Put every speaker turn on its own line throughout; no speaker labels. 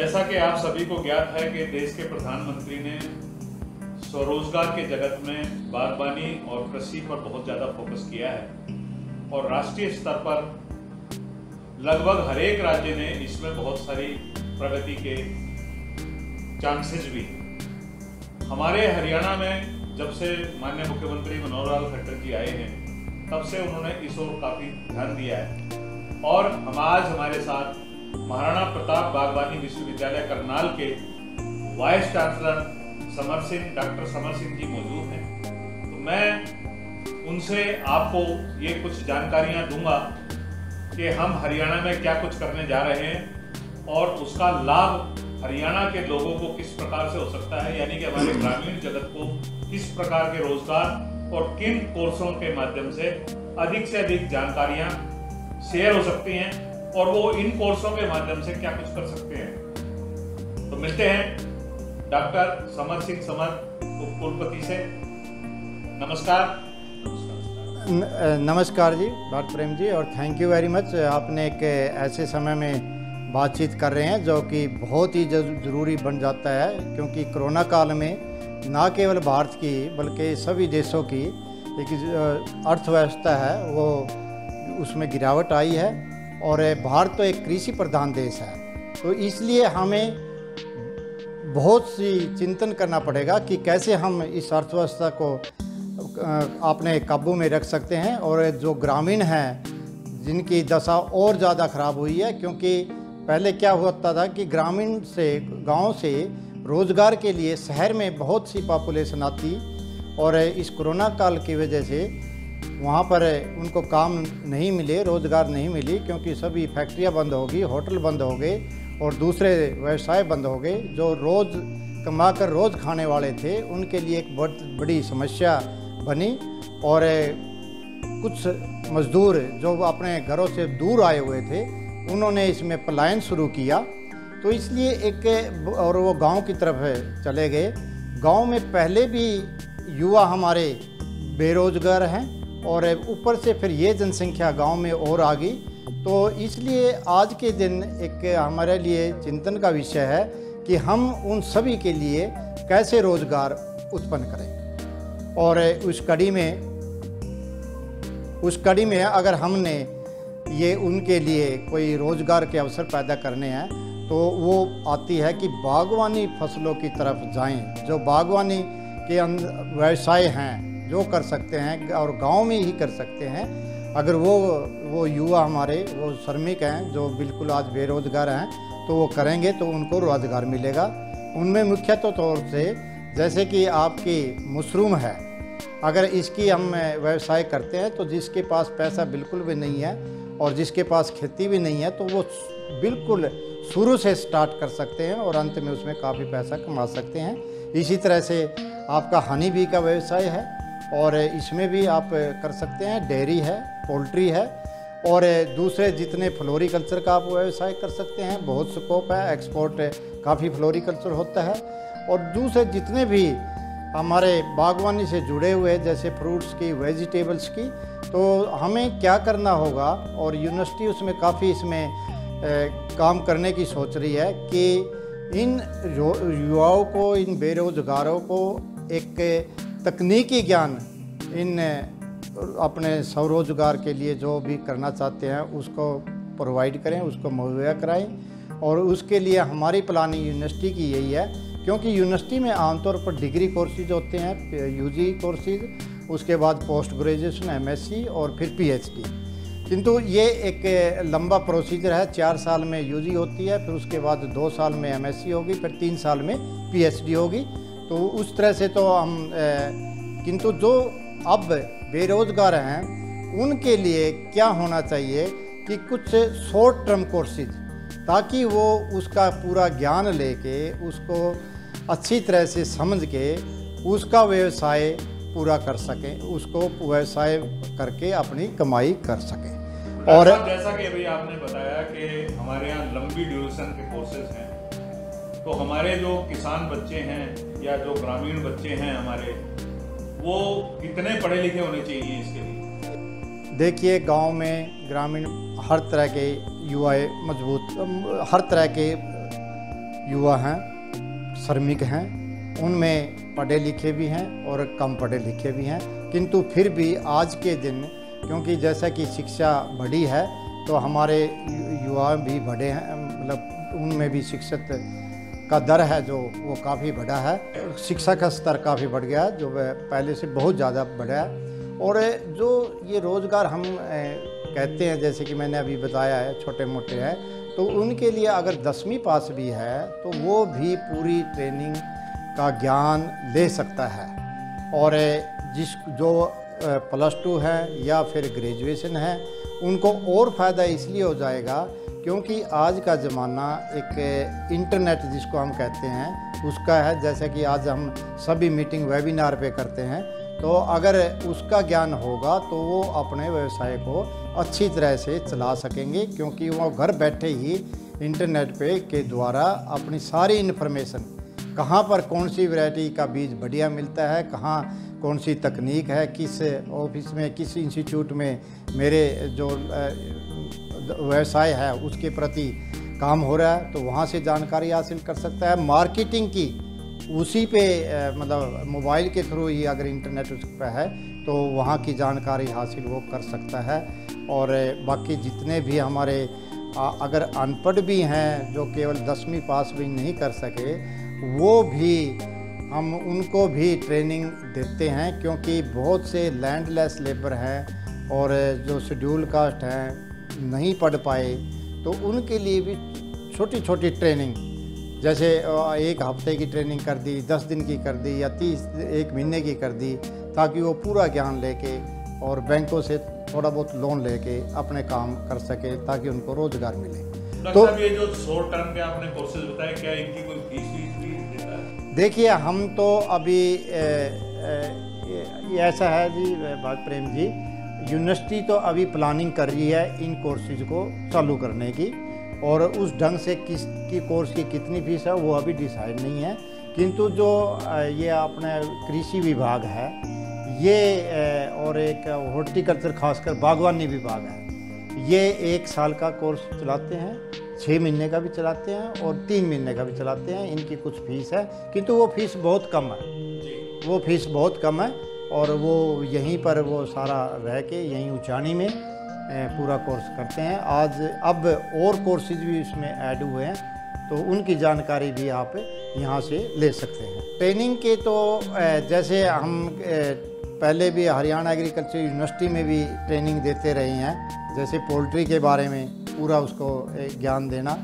जैसा कि आप सभी को ज्ञात है कि देश के प्रधानमंत्री ने स्वरोजगार के जगत में बागवानी और कृषि पर बहुत ज़्यादा फोकस किया है और राष्ट्रीय स्तर पर लगभग हर एक राज्य ने इसमें बहुत सारी प्रगति के चांसेस भी। हमारे हरियाणा में जब से माननीय मुख्यमंत्री मनोहर लाल खट्टर जी आए हैं तब से उन्होंने इस ओर काफ़ी ध्यान दिया है और हम आज हमारे साथ महाराणा प्रताप बागवानी विश्वविद्यालय करनाल के vice chancellor doctor Samar Singh ji मौजूद हैं। तो मैं उनसे आपको ये कुछ जानकारियां दूंगा कि हम हरियाणा में क्या कुछ करने जा रहे हैं और उसका लाभ हरियाणा के लोगों को किस प्रकार से हो सकता है, यानी कि हमारे ग्रामीण जगत को किस प्रकार के रोजगार और किन कोर्सों के माध्यम से अधिक जानकारियां शेयर हो सकती हैं और वो इन कोर्सों के माध्यम से क्या कुछ कर सकते हैं। तो मिलते हैं डॉक्टर समर सिंह कुलपति से। नमस्कार।
नमस्कार जी भारत प्रेम जी, और थैंक यू वेरी मच। आपने एक ऐसे समय में बातचीत कर रहे हैं जो कि बहुत ही ज़रूरी बन जाता है, क्योंकि कोरोना काल में ना केवल भारत की बल्कि सभी देशों की एक अर्थव्यवस्था है वो उसमें गिरावट आई है और भारत तो एक कृषि प्रधान देश है। तो इसलिए हमें बहुत सी चिंतन करना पड़ेगा कि कैसे हम इस अर्थव्यवस्था को अपने काबू में रख सकते हैं और जो ग्रामीण हैं जिनकी दशा और ज़्यादा ख़राब हुई है, क्योंकि पहले क्या होता था कि ग्रामीण से गांव से रोज़गार के लिए शहर में बहुत सी पॉपुलेशन आती और इस कोरोना काल की वजह से वहाँ पर उनको काम नहीं मिले, रोज़गार नहीं मिली, क्योंकि सभी फैक्ट्रियाँ बंद हो गई, होटल बंद हो गए और दूसरे व्यवसाय बंद हो गए। जो रोज़ कमाकर रोज़ खाने वाले थे उनके लिए एक बहुत बड़ी समस्या बनी और कुछ मज़दूर जो अपने घरों से दूर आए हुए थे उन्होंने इसमें पलायन शुरू किया। तो इसलिए एक और वो गांव की तरफ चले गए। गांव में पहले भी युवा हमारे बेरोज़गार हैं और ऊपर से फिर ये जनसंख्या गांव में और आ गई। तो इसलिए आज के दिन एक हमारे लिए चिंतन का विषय है कि हम उन सभी के लिए कैसे रोज़गार उत्पन्न करें। और उस कड़ी में अगर हमने ये उनके लिए कोई रोज़गार के अवसर पैदा करने हैं तो वो आती है कि बागवानी फसलों की तरफ जाएं। जो बागवानी के व्यवसाय हैं जो कर सकते हैं और गांव में ही कर सकते हैं, अगर वो युवा हमारे वो श्रमिक हैं जो बिल्कुल आज बेरोज़गार हैं तो वो करेंगे तो उनको रोज़गार मिलेगा। उनमें मुख्यतः तौर से जैसे कि आपकी मशरूम है, अगर इसकी हम व्यवसाय करते हैं तो जिसके पास पैसा बिल्कुल भी नहीं है और जिसके पास खेती भी नहीं है तो वो बिल्कुल शुरू से स्टार्ट कर सकते हैं और अंत में उसमें काफ़ी पैसा कमा सकते हैं। इसी तरह से आपका हनी बी का व्यवसाय है और इसमें भी आप कर सकते हैं। डेयरी है, पोल्ट्री है और दूसरे जितने फ्लोरिकल्चर का आप व्यवसाय कर सकते हैं, बहुत स्कोप है। एक्सपोर्ट काफ़ी फ्लोरिकल्चर होता है। और दूसरे जितने भी हमारे बागवानी से जुड़े हुए जैसे फ्रूट्स की, वेजिटेबल्स की, तो हमें क्या करना होगा और यूनिवर्सिटी उसमें काफ़ी इसमें काम करने की सोच रही है कि इन युवाओं को, इन बेरोज़गारों को एक तकनीकी ज्ञान इन अपने स्वरोजगार के लिए जो भी करना चाहते हैं उसको प्रोवाइड करें, उसको मुहैया कराएं। और उसके लिए हमारी प्लानिंग यूनिवर्सिटी की यही है, क्योंकि यूनिवर्सिटी में आमतौर पर डिग्री कोर्सेज होते हैं, यूजी कोर्सेज, उसके बाद पोस्ट ग्रेजुएशन, एमएससी और फिर पीएचडी। किंतु ये एक लंबा प्रोसीजर है। 4 साल में यूजी होती है, फिर उसके बाद 2 साल में एमएससी होगी, फिर 3 साल में पीएचडी होगी। तो उस तरह से तो हम किंतु जो अब बेरोज़गार हैं उनके लिए क्या होना चाहिए कि कुछ शॉर्ट टर्म कोर्सेज, ताकि वो उसका पूरा ज्ञान लेके उसको अच्छी तरह से समझ के उसका व्यवसाय पूरा कर सकें, उसको व्यवसाय करके अपनी कमाई कर सकें। और
जैसा कि अभी आपने बताया कि हमारे यहाँ लंबी ड्यूरेशन के कोर्सेज हैं, तो हमारे जो किसान बच्चे हैं या जो ग्रामीण बच्चे हैं हमारे, वो कितने पढ़े लिखे होने चाहिए इसके लिए?
देखिए, गांव में ग्रामीण हर तरह के युवा मजबूत, हर तरह के युवा हैं, श्रमिक हैं, उनमें पढ़े लिखे भी हैं और कम पढ़े लिखे भी हैं, किंतु फिर भी आज के दिन क्योंकि जैसा कि शिक्षा बढ़ी है तो हमारे युवा भी बढ़े हैं, मतलब उनमें भी शिक्षित का दर है जो वो काफ़ी बढ़ा है, शिक्षा का स्तर काफ़ी बढ़ गया है, जो पहले से बहुत ज़्यादा बढ़ा है। और जो ये रोज़गार हम कहते हैं, जैसे कि मैंने अभी बताया है, छोटे मोटे हैं, तो उनके लिए अगर 10वीं पास भी है तो वो भी पूरी ट्रेनिंग का ज्ञान ले सकता है। और जो +2 है या फिर ग्रेजुएशन है, उनको और फ़ायदा इसलिए हो जाएगा क्योंकि आज का ज़माना एक इंटरनेट जिसको हम कहते हैं उसका है। जैसे कि आज हम सभी मीटिंग वेबिनार पे करते हैं, तो अगर उसका ज्ञान होगा तो वो अपने व्यवसाय को अच्छी तरह से चला सकेंगे, क्योंकि वो घर बैठे ही इंटरनेट पे के द्वारा अपनी सारी इन्फॉर्मेशन, कहाँ पर कौन सी वैरायटी का बीज बढ़िया मिलता है, कहाँ कौन सी तकनीक है, किस ऑफिस में, किस इंस्टीट्यूट में मेरे जो व्यवसाय है उसके प्रति काम हो रहा है, तो वहाँ से जानकारी हासिल कर सकता है। मार्केटिंग की उसी पे मतलब मोबाइल के थ्रू ही अगर इंटरनेट उस पर है तो वहाँ की जानकारी हासिल वो कर सकता है। और बाकी जितने भी हमारे अगर अनपढ़ भी हैं जो केवल 10वीं पास भी नहीं कर सके, वो भी हम उनको भी ट्रेनिंग देते हैं, क्योंकि बहुत से लैंडलेस लेबर हैं और जो शेड्यूल कास्ट हैं नहीं पढ़ पाए, तो उनके लिए भी छोटी छोटी ट्रेनिंग, जैसे 1 हफ्ते की ट्रेनिंग कर दी, 10 दिन की कर दी या 1 महीने की कर दी, ताकि वो पूरा ज्ञान लेके और बैंकों से थोड़ा बहुत लोन लेके अपने काम कर सके, ताकि उनको रोजगार मिले।
तो ये जो शॉर्ट टर्म के आपने कोर्सेज बताए, क्या इनकी कोई फीस भी देता है?
देखिए, हम तो अभी ऐसा है जी बात प्रेम जी, यूनिवर्सिटी तो अभी प्लानिंग कर रही है इन कोर्सेज को चालू करने की, और उस ढंग से किसकी कोर्स की कितनी फीस है वो अभी डिसाइड नहीं है। किंतु जो ये अपने कृषि विभाग है ये और एक हॉर्टिकल्चर खासकर बागवानी विभाग है, ये 1 साल का कोर्स चलाते हैं, 6 महीने का भी चलाते हैं और 3 महीने का भी चलाते हैं। इनकी कुछ फीस है, किंतु वो फीस बहुत कम है, वो फीस बहुत कम है, और वो यहीं पर वो सारा रह के यहीं उचानी में पूरा कोर्स करते हैं। अब और कोर्सेज भी इसमें ऐड हुए हैं, तो उनकी जानकारी भी आप यहाँ से ले सकते हैं। ट्रेनिंग के तो जैसे हम पहले भी हरियाणा एग्रीकल्चर यूनिवर्सिटी में भी ट्रेनिंग देते रहे हैं, जैसे पोल्ट्री के बारे में पूरा उसको ज्ञान देना,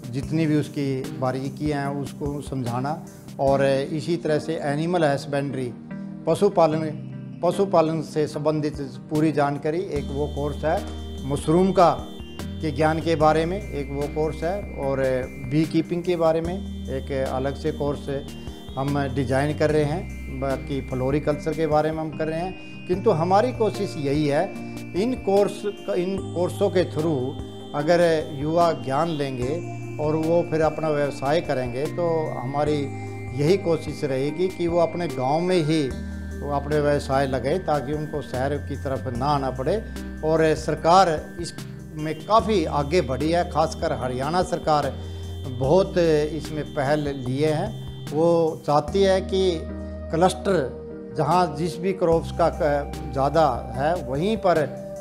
जितनी भी उसकी बारीकियाँ हैं उसको समझाना, और इसी तरह से एनिमल हस्बेंड्री, पशुपालन से संबंधित पूरी जानकारी, एक वो कोर्स है। मशरूम का के ज्ञान के बारे में एक वो कोर्स है, और बी कीपिंग के बारे में एक अलग से कोर्स हम डिजाइन कर रहे हैं। बाकी फ्लोरिकल्चर के बारे में हम कर रहे हैं। किंतु हमारी कोशिश यही है, इन कोर्सों के थ्रू अगर युवा ज्ञान लेंगे और वो फिर अपना व्यवसाय करेंगे, तो हमारी यही कोशिश रहेगी कि वो अपने गांव में ही वो अपने व्यवसाय लगे, ताकि उनको शहर की तरफ ना आना पड़े। और सरकार इसमें काफ़ी आगे बढ़ी है, खासकर हरियाणा सरकार बहुत इसमें पहल लिए हैं। वो चाहती है कि क्लस्टर जहाँ जिस भी क्रॉप्स का ज़्यादा है वहीं पर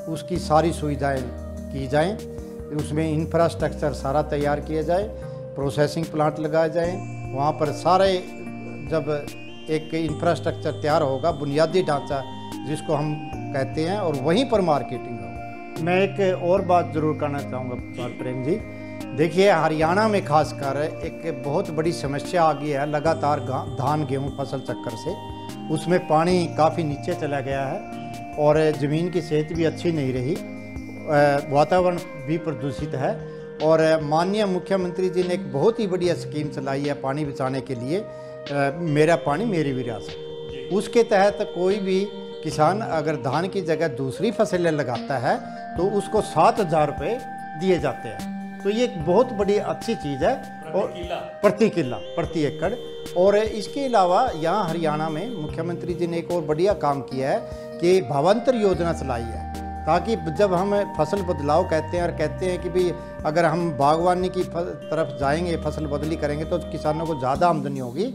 उसकी सारी सुविधाएं की जाएं, उसमें इंफ्रास्ट्रक्चर सारा तैयार किया जाए, प्रोसेसिंग प्लांट लगाए जाएं, वहाँ पर सारे जब एक इंफ्रास्ट्रक्चर तैयार होगा, बुनियादी ढांचा जिसको हम कहते हैं, और वहीं पर मार्केटिंग हो। मैं एक और बात ज़रूर करना चाहूँगा प्रेम जी, देखिए हरियाणा में खासकर एक बहुत बड़ी समस्या आ गई है लगातार धान गेहूँ फसल चक्कर से, उसमें पानी काफ़ी नीचे चला गया है और ज़मीन की सेहत भी अच्छी नहीं रही, वातावरण भी प्रदूषित है। और माननीय मुख्यमंत्री जी ने एक बहुत ही बढ़िया स्कीम चलाई है पानी बचाने के लिए, मेरा पानी मेरी विरासत। उसके तहत कोई भी किसान अगर धान की जगह दूसरी फसलें लगाता है तो उसको 7,000 रुपये दिए जाते हैं। तो ये एक बहुत बड़ी अच्छी चीज़ है, और प्रति एकड़। और इसके अलावा यहाँ हरियाणा में मुख्यमंत्री जी ने एक और बढ़िया काम किया है कि भावांतर योजना चलाई है। ताकि जब हम फसल बदलाव कहते हैं और कहते हैं कि भाई अगर हम बागवानी की तरफ जाएंगे, फसल बदली करेंगे तो किसानों को ज़्यादा आमदनी होगी,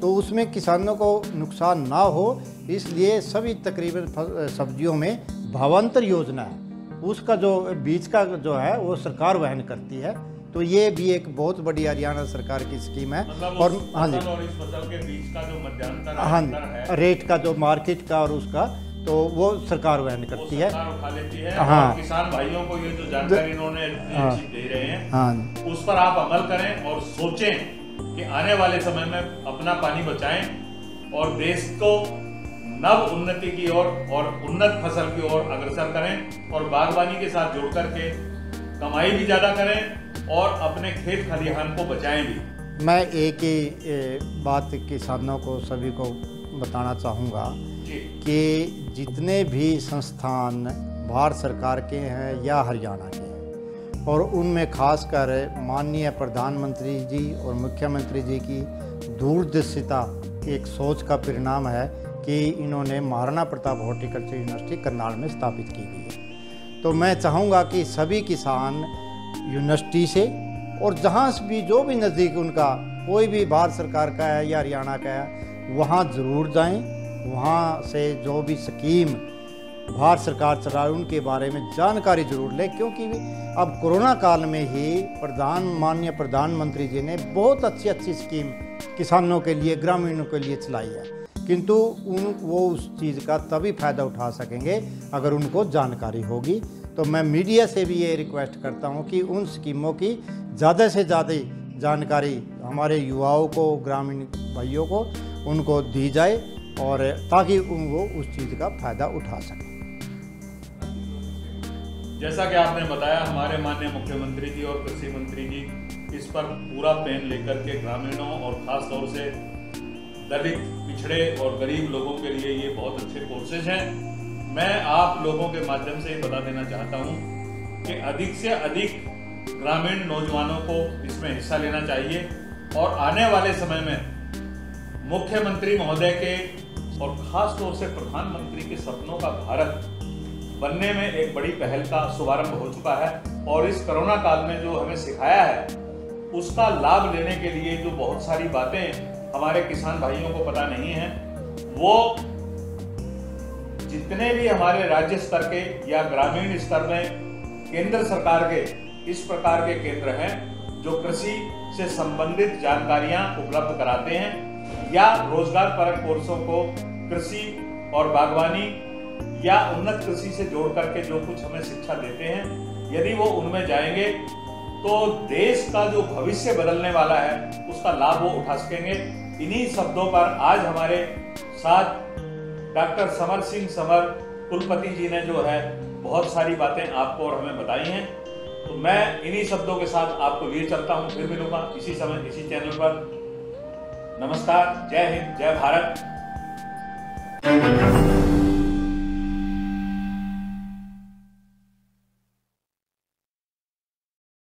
तो उसमें किसानों को नुकसान ना हो, इसलिए सभी तकरीबन सब्जियों में भावांतर योजना है, उसका जो बीज का जो है वो सरकार वहन करती है। तो ये भी एक बहुत बड़ी हरियाणा सरकार की स्कीम है।
मतलब
और हाँ जी,
और इस फसल के बीच का जो मध्यांतर
हाँ जी, रेट का जो मार्केट का और उसका तो वो सरकार वहन करती है,
सरकार उठा लेती है।
हाँ,
और किसान भाइयों को ये जो जानकारी इन्होंने दे रहे हैं,
हाँ,
उस पर आप अमल करें और सोचें कि आने वाले समय में अपना पानी बचाएं और देश को नव उन्नति की ओर और उन्नत फसल की ओर अग्रसर करें और बागवानी के साथ जुड़ करके कमाई भी ज्यादा करें और अपने खेत खलिहान को बचाएं भी।
मैं एक ही बात किसानों को सभी को बताना चाहूँगा कि जितने भी संस्थान भारत सरकार के हैं या हरियाणा के हैं, और उनमें खासकर माननीय प्रधानमंत्री जी और मुख्यमंत्री जी की दूरदर्शिता एक सोच का परिणाम है कि इन्होंने महाराणा प्रताप हॉर्टिकल्चर यूनिवर्सिटी करनाल में स्थापित की गई है। तो मैं चाहूँगा कि सभी किसान यूनिवर्सिटी से और जहाँ से भी जो भी नज़दीक उनका कोई भी भारत सरकार का है या हरियाणा का है, वहाँ ज़रूर जाएं, वहाँ से जो भी स्कीम भारत सरकार चला रही उनके बारे में जानकारी जरूर लें, क्योंकि अब कोरोना काल में ही माननीय प्रधानमंत्री जी ने बहुत अच्छी स्कीम किसानों के लिए, ग्रामीणों के लिए चलाई है, किंतु वो उस चीज़ का तभी फ़ायदा उठा सकेंगे अगर उनको जानकारी होगी। तो मैं मीडिया से भी ये रिक्वेस्ट करता हूँ कि उन स्कीमों की ज़्यादा से ज़्यादा जानकारी हमारे युवाओं को, ग्रामीण भाइयों को उनको दी जाए और ताकि वो उस चीज़ का फ़ायदा उठा सकें।
जैसा कि आपने बताया, हमारे माननीय मुख्यमंत्री जी और कृषि मंत्री जी इस पर पूरा पेन लेकर के ग्रामीणों और ख़ास तौर से दलित, पिछड़े और गरीब लोगों के लिए ये बहुत अच्छे कोर्सेज हैं। मैं आप लोगों के माध्यम से ये बता देना चाहता हूँ कि अधिक से अधिक ग्रामीण नौजवानों को इसमें हिस्सा लेना चाहिए और आने वाले समय में मुख्यमंत्री महोदय के और खास तौर से प्रधानमंत्री के सपनों का भारत बनने में एक बड़ी पहल का शुभारंभ हो चुका है। और इस कोरोना काल में जो हमें सिखाया है उसका लाभ लेने के लिए जो बहुत सारी बातें हमारे किसान भाइयों को पता नहीं है, वो जितने भी हमारे राज्य स्तर के या ग्रामीण स्तर में केंद्र सरकार के इस प्रकार के केंद्र हैं जो कृषि से संबंधित जानकारियां उपलब्ध कराते हैं या रोजगार परक कोर्सों को कृषि और बागवानी या उन्नत कृषि से जोड़ करके जो कुछ हमें शिक्षा देते हैं, यदि वो उनमें जाएंगे तो देश का जो भविष्य बदलने वाला है उसका लाभ वो उठा सकेंगे। इन्हीं शब्दों पर आज हमारे साथ डॉक्टर समर सिंह समर कुलपति जी ने जो है बहुत सारी बातें आपको और हमें बताई हैं। तो मैं इन्हीं शब्दों के साथ आपको लिए चलता हूं, फिर मिलूंगा इसी समय इसी चैनल पर। नमस्कार, जय हिंद, जय भारत।